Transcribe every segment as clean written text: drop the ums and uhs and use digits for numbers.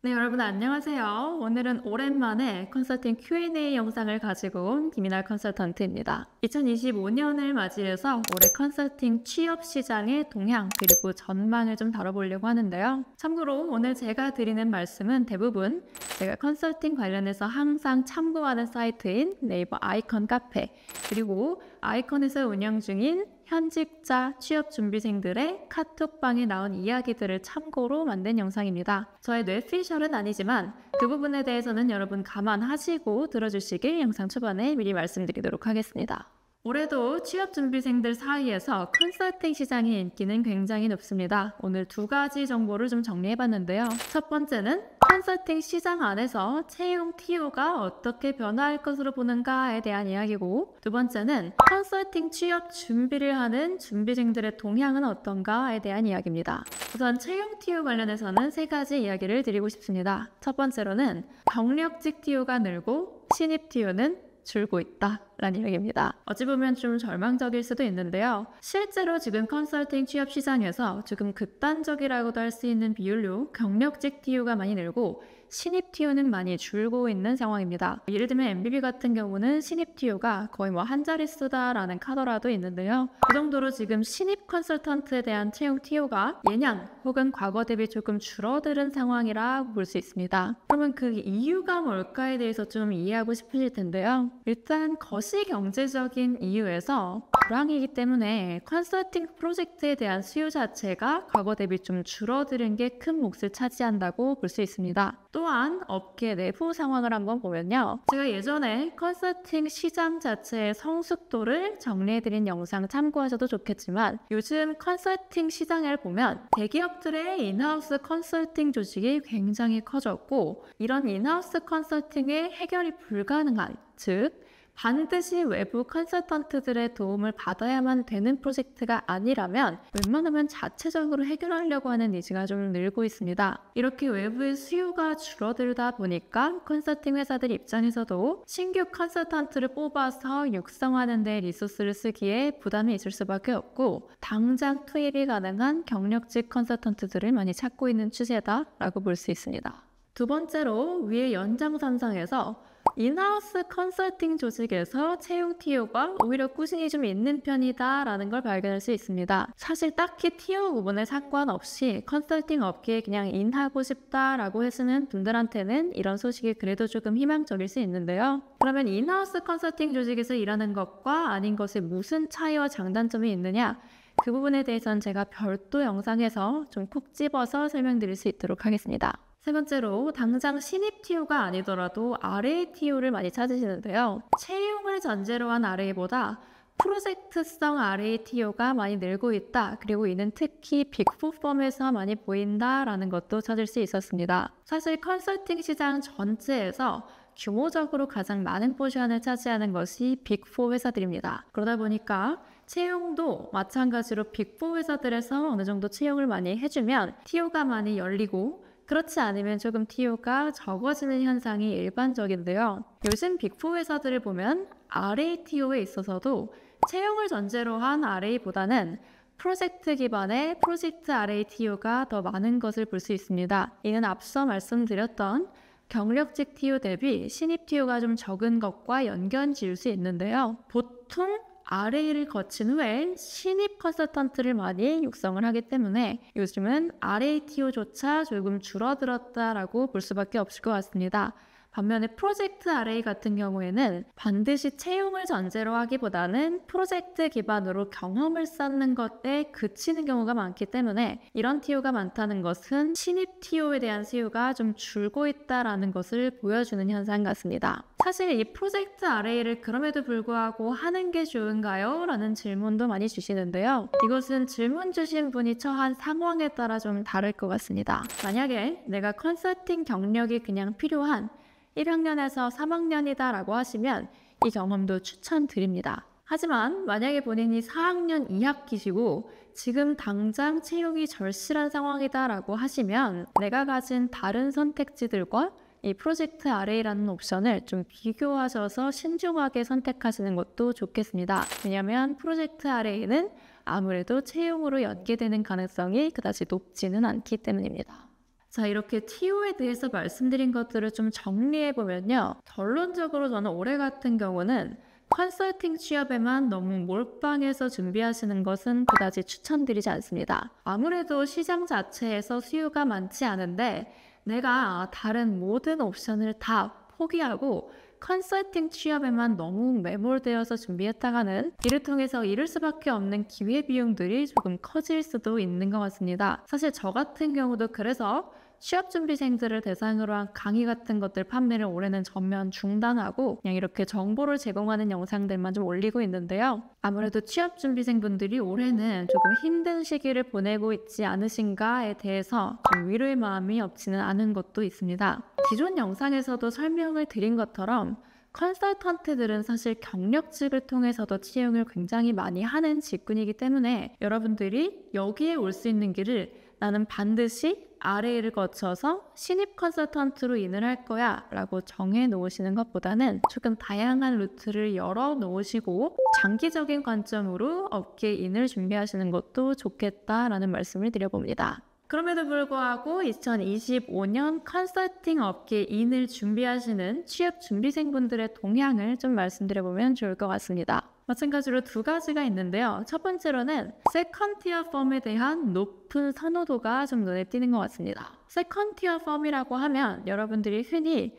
네, 여러분 안녕하세요. 오늘은 오랜만에 컨설팅 Q&A 영상을 가지고 온 김이나 컨설턴트입니다. 2025년을 맞이해서 올해 컨설팅 취업 시장의 동향 그리고 전망을 좀 다뤄보려고 하는데요. 참고로 오늘 제가 드리는 말씀은 대부분 제가 컨설팅 관련해서 항상 참고하는 사이트인 네이버 아이컨 카페 그리고 아이컨에서 운영 중인 현직자 취업준비생들의 카톡방에 나온 이야기들을 참고로 만든 영상입니다. 저의 뇌피셜은 아니지만 그 부분에 대해서는 여러분 감안하시고 들어주시길 영상 초반에 미리 말씀드리도록 하겠습니다. 올해도 취업준비생들 사이에서 컨설팅 시장의 인기는 굉장히 높습니다. 오늘 두 가지 정보를 좀 정리해봤는데요. 첫 번째는 컨설팅 시장 안에서 채용 TO가 어떻게 변화할 것으로 보는가에 대한 이야기고, 두 번째는 컨설팅 취업 준비를 하는 준비생들의 동향은 어떤가에 대한 이야기입니다. 우선 채용 TO 관련해서는 세 가지 이야기를 드리고 싶습니다. 첫 번째로는 경력직 TO가 늘고 신입 TO는 줄고 있다라는 이야기입니다. 어찌 보면 좀 절망적일 수도 있는데요. 실제로 지금 컨설팅 취업 시장에서 조금 극단적이라고도 할 수 있는 비율로 경력직 TO가 많이 늘고 신입 TO는 많이 줄고 있는 상황입니다. 예를 들면 MBB 같은 경우는 신입 TO가 거의 한 자릿수다라는 카더라도 있는데요. 그 정도로 지금 신입 컨설턴트에 대한 채용 TO가 예년 혹은 과거 대비 조금 줄어드는 상황이라고 볼 수 있습니다. 그러면 그 이유가 뭘까에 대해서 좀 이해하고 싶으실 텐데요. 일단 거시경제적인 이유에서 불황이기 때문에 컨설팅 프로젝트에 대한 수요 자체가 과거 대비 좀 줄어드는 게 큰 몫을 차지한다고 볼 수 있습니다. 또한 업계 내부 상황을 한번 보면요. 제가 예전에 컨설팅 시장 자체의 성숙도를 정리해드린 영상 참고하셔도 좋겠지만 요즘 컨설팅 시장을 보면 대기업들의 인하우스 컨설팅 조직이 굉장히 커졌고 이런 인하우스 컨설팅의 해결이 불가능한, 즉 반드시 외부 컨설턴트들의 도움을 받아야만 되는 프로젝트가 아니라면 웬만하면 자체적으로 해결하려고 하는 니즈가 좀 늘고 있습니다. 이렇게 외부의 수요가 줄어들다 보니까 컨설팅 회사들 입장에서도 신규 컨설턴트를 뽑아서 육성하는 데 리소스를 쓰기에 부담이 있을 수밖에 없고 당장 투입이 가능한 경력직 컨설턴트들을 많이 찾고 있는 추세다라고 볼 수 있습니다. 두 번째로 위의 연장선상에서 인하우스 컨설팅 조직에서 채용 TO가 오히려 꾸준히 좀 있는 편이다라는 걸 발견할 수 있습니다. 사실 딱히 TO 구분에 상관없이 컨설팅 업계에 그냥 인하고 싶다라고 하시는 분들한테는 이런 소식이 그래도 조금 희망적일 수 있는데요. 그러면 인하우스 컨설팅 조직에서 일하는 것과 아닌 것에 무슨 차이와 장단점이 있느냐? 그 부분에 대해서는 제가 별도 영상에서 좀 콕 집어서 설명드릴 수 있도록 하겠습니다. 세 번째로 당장 신입 TO가 아니더라도 RA TO를 많이 찾으시는데요. 채용을 전제로 한 RA보다 프로젝트성 RA TO가 많이 늘고 있다. 그리고 이는 특히 빅4 펌에서 많이 보인다라는 것도 찾을 수 있었습니다. 사실 컨설팅 시장 전체에서 규모적으로 가장 많은 포지션을 차지하는 것이 빅4 회사들입니다. 그러다 보니까 채용도 마찬가지로 빅4 회사들에서 어느 정도 채용을 많이 해주면 TO가 많이 열리고 그렇지 않으면 조금 TO가 적어지는 현상이 일반적인데요. 요즘 빅4 회사들을 보면 RA TO에 있어서도 채용을 전제로 한 RA보다는 프로젝트 기반의 프로젝트 RA TO가 더 많은 것을 볼 수 있습니다. 이는 앞서 말씀드렸던 경력직 TO 대비 신입 TO가 좀 적은 것과 연관 지을 수 있는데요. 보통 RA를 거친 후에 신입 컨설턴트를 많이 육성을 하기 때문에 요즘은 RA TO조차 조금 줄어들었다라고 볼 수밖에 없을 것 같습니다. 반면에 프로젝트 RA 같은 경우에는 반드시 채용을 전제로 하기보다는 프로젝트 기반으로 경험을 쌓는 것에 그치는 경우가 많기 때문에 이런 TO가 많다는 것은 신입 TO에 대한 수요가 좀 줄고 있다는 것을 보여주는 현상 같습니다. 사실 이 프로젝트 RA를 그럼에도 불구하고 하는 게 좋은가요? 라는 질문도 많이 주시는데요. 이것은 질문 주신 분이 처한 상황에 따라 좀 다를 것 같습니다. 만약에 내가 컨설팅 경력이 그냥 필요한 1학년에서 3학년이다 라고 하시면 이 경험도 추천드립니다. 하지만 만약에 본인이 4학년 2학기시고 지금 당장 채용이 절실한 상황이다 라고 하시면 내가 가진 다른 선택지들과 이 프로젝트 RA라는 옵션을 좀 비교하셔서 신중하게 선택하시는 것도 좋겠습니다. 왜냐하면 프로젝트 RA는 아무래도 채용으로 연계되는 가능성이 그다지 높지는 않기 때문입니다. 자, 이렇게 TO에 대해서 말씀드린 것들을 좀 정리해보면요. 결론적으로 저는 올해 같은 경우는 컨설팅 취업에만 너무 몰빵해서 준비하시는 것은 그다지 추천드리지 않습니다. 아무래도 시장 자체에서 수요가 많지 않은데 내가 다른 모든 옵션을 다 포기하고 컨설팅 취업에만 너무 매몰되어서 준비했다가는 이를 통해서 잃을 수밖에 없는 기회비용들이 조금 커질 수도 있는 것 같습니다. 사실 저 같은 경우도 그래서 취업준비생들을 대상으로 한 강의 같은 것들 판매를 올해는 전면 중단하고 그냥 이렇게 정보를 제공하는 영상들만 좀 올리고 있는데요. 아무래도 취업준비생분들이 올해는 조금 힘든 시기를 보내고 있지 않으신가에 대해서 좀 위로의 마음이 없지는 않은 것도 있습니다. 기존 영상에서도 설명을 드린 것처럼 컨설턴트들은 사실 경력직을 통해서도 채용을 굉장히 많이 하는 직군이기 때문에 여러분들이 여기에 올 수 있는 길을 나는 반드시 RA를 거쳐서 신입 컨설턴트로 인을 할 거야 라고 정해 놓으시는 것보다는 조금 다양한 루트를 열어 놓으시고 장기적인 관점으로 업계 인을 준비하시는 것도 좋겠다라는 말씀을 드려봅니다. 그럼에도 불구하고 2025년 컨설팅 업계 인을 준비하시는 취업 준비생분들의 동향을 좀 말씀드려보면 좋을 것 같습니다. 마찬가지로 두 가지가 있는데요. 첫 번째로는 세컨티어 펌에 대한 높은 선호도가 좀 눈에 띄는 것 같습니다. 세컨티어 펌이라고 하면 여러분들이 흔히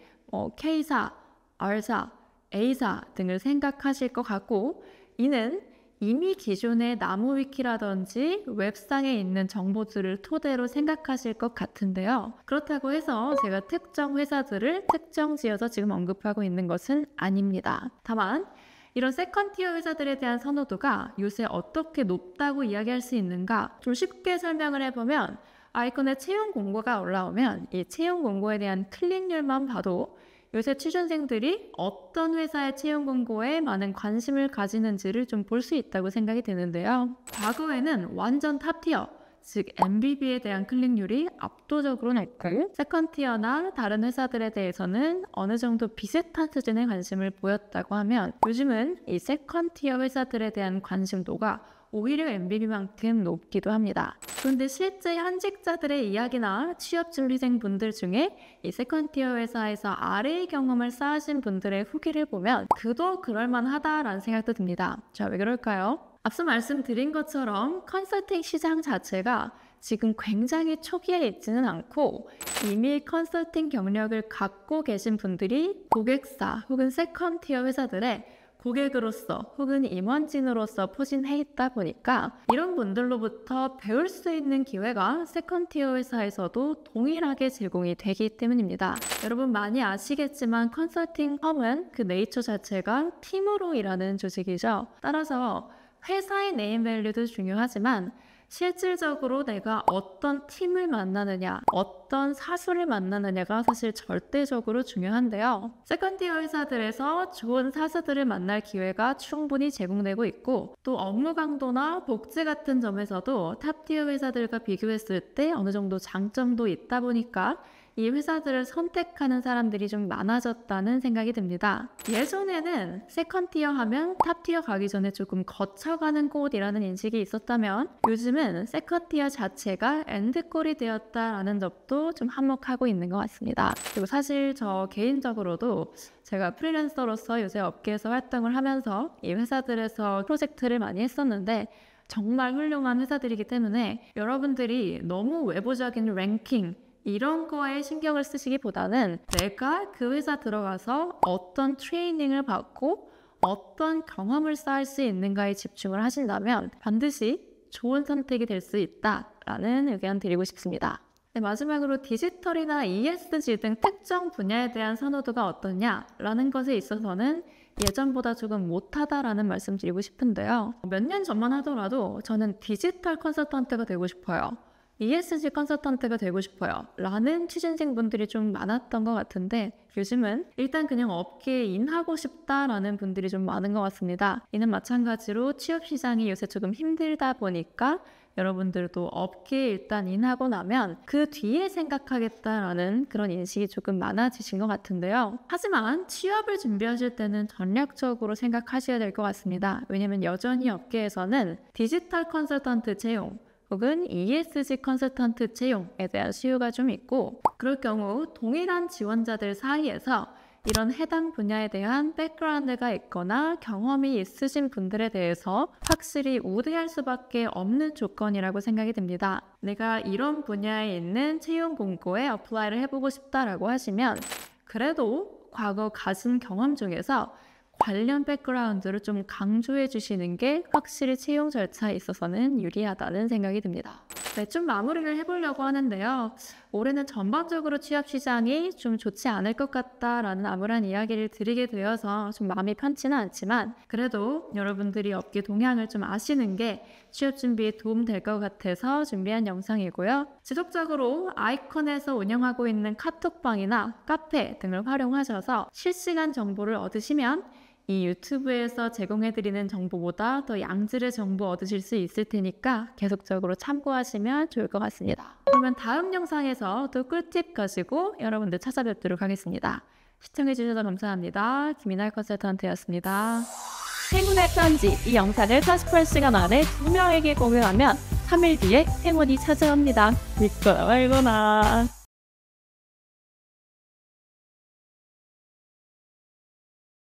K사, R사, A사 등을 생각하실 것 같고 이는 이미 기존의 나무위키라든지 웹상에 있는 정보들을 토대로 생각하실 것 같은데요. 그렇다고 해서 제가 특정 회사들을 특정 지어서 지금 언급하고 있는 것은 아닙니다. 다만 이런 세컨티어 회사들에 대한 선호도가 요새 어떻게 높다고 이야기할 수 있는가? 좀 쉽게 설명을 해보면 아이콘에 채용 공고가 올라오면 이 채용 공고에 대한 클릭률만 봐도 요새 취준생들이 어떤 회사의 채용 공고에 많은 관심을 가지는지를 좀 볼 수 있다고 생각이 드는데요. 과거에는 완전 탑티어, 즉 MBB에 대한 클릭률이 압도적으로 높고 세컨티어나 다른 회사들에 대해서는 어느 정도 비슷한 수준의 관심을 보였다고 하면 요즘은 이 세컨티어 회사들에 대한 관심도가 오히려 MBB만큼 높기도 합니다. 그런데 실제 현직자들의 이야기나 취업준비생 분들 중에 이 세컨티어 회사에서 RA 경험을 쌓으신 분들의 후기를 보면 그도 그럴만하다라는 생각도 듭니다. 자, 왜 그럴까요? 앞서 말씀드린 것처럼 컨설팅 시장 자체가 지금 굉장히 초기에 있지는 않고 이미 컨설팅 경력을 갖고 계신 분들이 고객사 혹은 세컨티어 회사들의 고객으로서 혹은 임원진으로서 포진해 있다 보니까 이런 분들로부터 배울 수 있는 기회가 세컨티어 회사에서도 동일하게 제공이 되기 때문입니다. 여러분 많이 아시겠지만 컨설팅 펌은 그 네이처 자체가 팀으로 일하는 조직이죠. 따라서 회사의 네임밸류도 중요하지만 실질적으로 내가 어떤 팀을 만나느냐, 어떤 사수를 만나느냐가 사실 절대적으로 중요한데요. 세컨티어 회사들에서 좋은 사수들을 만날 기회가 충분히 제공되고 있고 또 업무 강도나 복지 같은 점에서도 탑티어 회사들과 비교했을 때 어느 정도 장점도 있다 보니까 이 회사들을 선택하는 사람들이 좀 많아졌다는 생각이 듭니다. 예전에는 세컨티어 하면 탑티어 가기 전에 조금 거쳐가는 곳이라는 인식이 있었다면 요즘은 세컨티어 자체가 엔드골이 되었다라는 점도 좀 한몫하고 있는 것 같습니다. 그리고 사실 저 개인적으로도 제가 프리랜서로서 요새 업계에서 활동을 하면서 이 회사들에서 프로젝트를 많이 했었는데 정말 훌륭한 회사들이기 때문에 여러분들이 너무 외부적인 랭킹 이런 거에 신경을 쓰시기보다는 내가 그 회사 들어가서 어떤 트레이닝을 받고 어떤 경험을 쌓을 수 있는가에 집중을 하신다면 반드시 좋은 선택이 될 수 있다라는 의견 드리고 싶습니다. 네, 마지막으로 디지털이나 ESG 등 특정 분야에 대한 선호도가 어떠냐라는 것에 있어서는 예전보다 조금 못하다라는 말씀 드리고 싶은데요. 몇 년 전만 하더라도 저는 디지털 컨설턴트가 되고 싶어요. ESG 컨설턴트가 되고 싶어요 라는 취준생분들이 좀 많았던 것 같은데 요즘은 일단 그냥 업계에 인하고 싶다라는 분들이 좀 많은 것 같습니다. 이는 마찬가지로 취업시장이 요새 조금 힘들다 보니까 여러분들도 업계에 일단 인하고 나면 그 뒤에 생각하겠다라는 그런 인식이 조금 많아지신 것 같은데요. 하지만 취업을 준비하실 때는 전략적으로 생각하셔야 될 것 같습니다. 왜냐면 여전히 업계에서는 디지털 컨설턴트 채용 혹은 ESG 컨설턴트 채용에 대한 수요가 좀 있고, 그럴 경우 동일한 지원자들 사이에서 이런 해당 분야에 대한 백그라운드가 있거나 경험이 있으신 분들에 대해서 확실히 우대할 수밖에 없는 조건이라고 생각이 듭니다. 내가 이런 분야에 있는 채용 공고에 어플라이를 해보고 싶다라고 하시면 그래도 과거 가진 경험 중에서 관련 백그라운드를 좀 강조해 주시는 게 확실히 채용 절차에 있어서는 유리하다는 생각이 듭니다. 네, 좀 마무리를 해보려고 하는데요. 올해는 전반적으로 취업 시장이 좀 좋지 않을 것 같다라는 암울한 이야기를 드리게 되어서 좀 마음이 편치는 않지만 그래도 여러분들이 업계 동향을 좀 아시는 게 취업 준비에 도움 될 것 같아서 준비한 영상이고요. 지속적으로 아이콘에서 운영하고 있는 카톡방이나 카페 등을 활용하셔서 실시간 정보를 얻으시면 이 유튜브에서 제공해드리는 정보보다 더 양질의 정보 얻으실 수 있을 테니까 계속적으로 참고하시면 좋을 것 같습니다. 그러면 다음 영상에서 또 꿀팁 가지고 여러분들 찾아뵙도록 하겠습니다. 시청해주셔서 감사합니다. 김이나 컨설턴트였습니다. 행운의 편지, 이 영상을 48시간 안에 2명에게 공유하면 3일 뒤에 행운이 찾아옵니다. 믿거나 말거나.